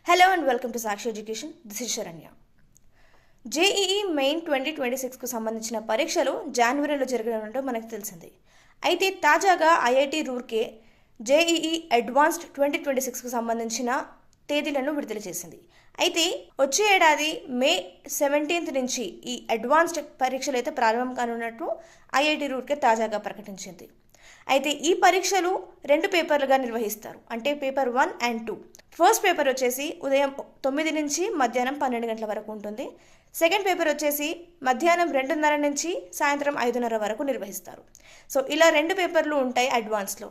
Hello and welcome to Sakshi Education. This is Sharanya. JEE main 2026కు సంబంధించిన పరీక్షలు జనవరిలో జరగనున్నట్టు మనకు తెలిసింది. అయితే తాజాగా ఐఐటి రూర్కే JEE అడ్వాన్స్డ్ 2026కు సంబంధించిన తేదీలను విడుదల చేసింది. అయితే వచ్చే ఏడాది మే 17th నుంచి ఈ అడ్వాన్స్డ్ పరీక్షలు అయితే ప్రారంభం కానున్నట్టు ఐఐటి రూర్కే తాజాగా ప్రకటించింది. అయితే ఈ పరీక్షలు 2 పేపర్లుగా నిర్వహిస్తారు. అంటే పేపర్ 1 and 2. ఫస్ట్ పేపర్ వచ్చేసి ఉదయం 9 నుంచి మధ్యాహ్నం 12 గంటల వరకు ఉంటుంది. సెకండ్ పేపర్ వచ్చేసి మధ్యాహ్నం 2:30 నుంచి సాయంత్రం 5:30 వరకు నిర్వహిస్తారు. సో ఇలా 2 పేపర్లు ఉంటాయి అడ్వాన్స్లో.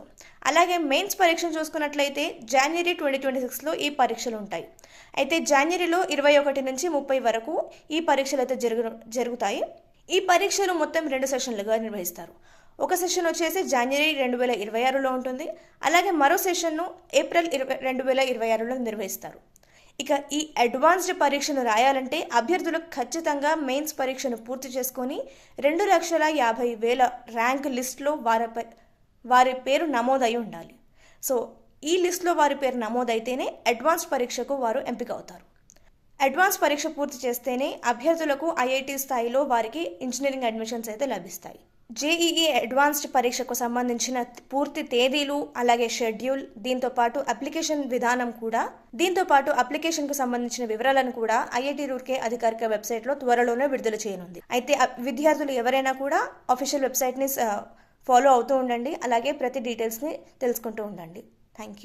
అలాగే మెయిన్స్ పరీక్షలు చూసుకున్నట్లయితే జనవరి 2026లో ఈ పరీక్షలు ఉంటాయి. అయితే జనవరిలో 21 నుంచి 30 వరకు ఈ పరీక్షలు అయితే జరుగుతాయి. ఈ పరీక్షలు మొత్తం 2 సెషన్లుగా నిర్వహిస్తారు. ఒక సెషన్ వచ్చేసి జనవరి 2026లో ఉంటుంది. అలాగే మరో సెషన్ను ఏప్రిల్ 2026లో నిర్వహిస్తారు. ఇక ఈ అడ్వాన్స్డ్ పరీక్షను రాయాలంటే అభ్యర్థులు ఖచ్చితంగా మెయిన్స్ పరీక్షను పూర్తి చేసుకొని 2,50,000 ర్యాంక్ లిస్టులో వారి పేరు నమోదై ఉండాలి. సో ఈ లిస్టులో వారి పేరు నమోదైతేనే అడ్వాన్స్ పరీక్షకు వారు ఎంపిక అవుతారు. అడ్వాన్స్ పరీక్ష పూర్తి చేస్తేనే అభ్యర్థులకు ఐఐటి స్థాయిలో వారికి ఇంజనీరింగ్ అడ్మిషన్స్ అయితే లభిస్తాయి. JEE అడ్వాన్స్డ్ పరీక్షకు సంబంధించిన పూర్తి తేదీలు, అలాగే షెడ్యూల్, దీంతోపాటు అప్లికేషన్కు సంబంధించిన వివరాలను కూడా ఐఐటి రూర్కే అధికారిక వెబ్సైట్లో త్వరలోనే విడుదల చేయనుంది. అయితే విద్యార్థులు ఎవరైనా కూడా అఫీషియల్ వెబ్సైట్ని ఫాలో అవుతూ ఉండండి. అలాగే ప్రతి డీటెయిల్స్ని తెలుసుకుంటూ ఉండండి. Thank you.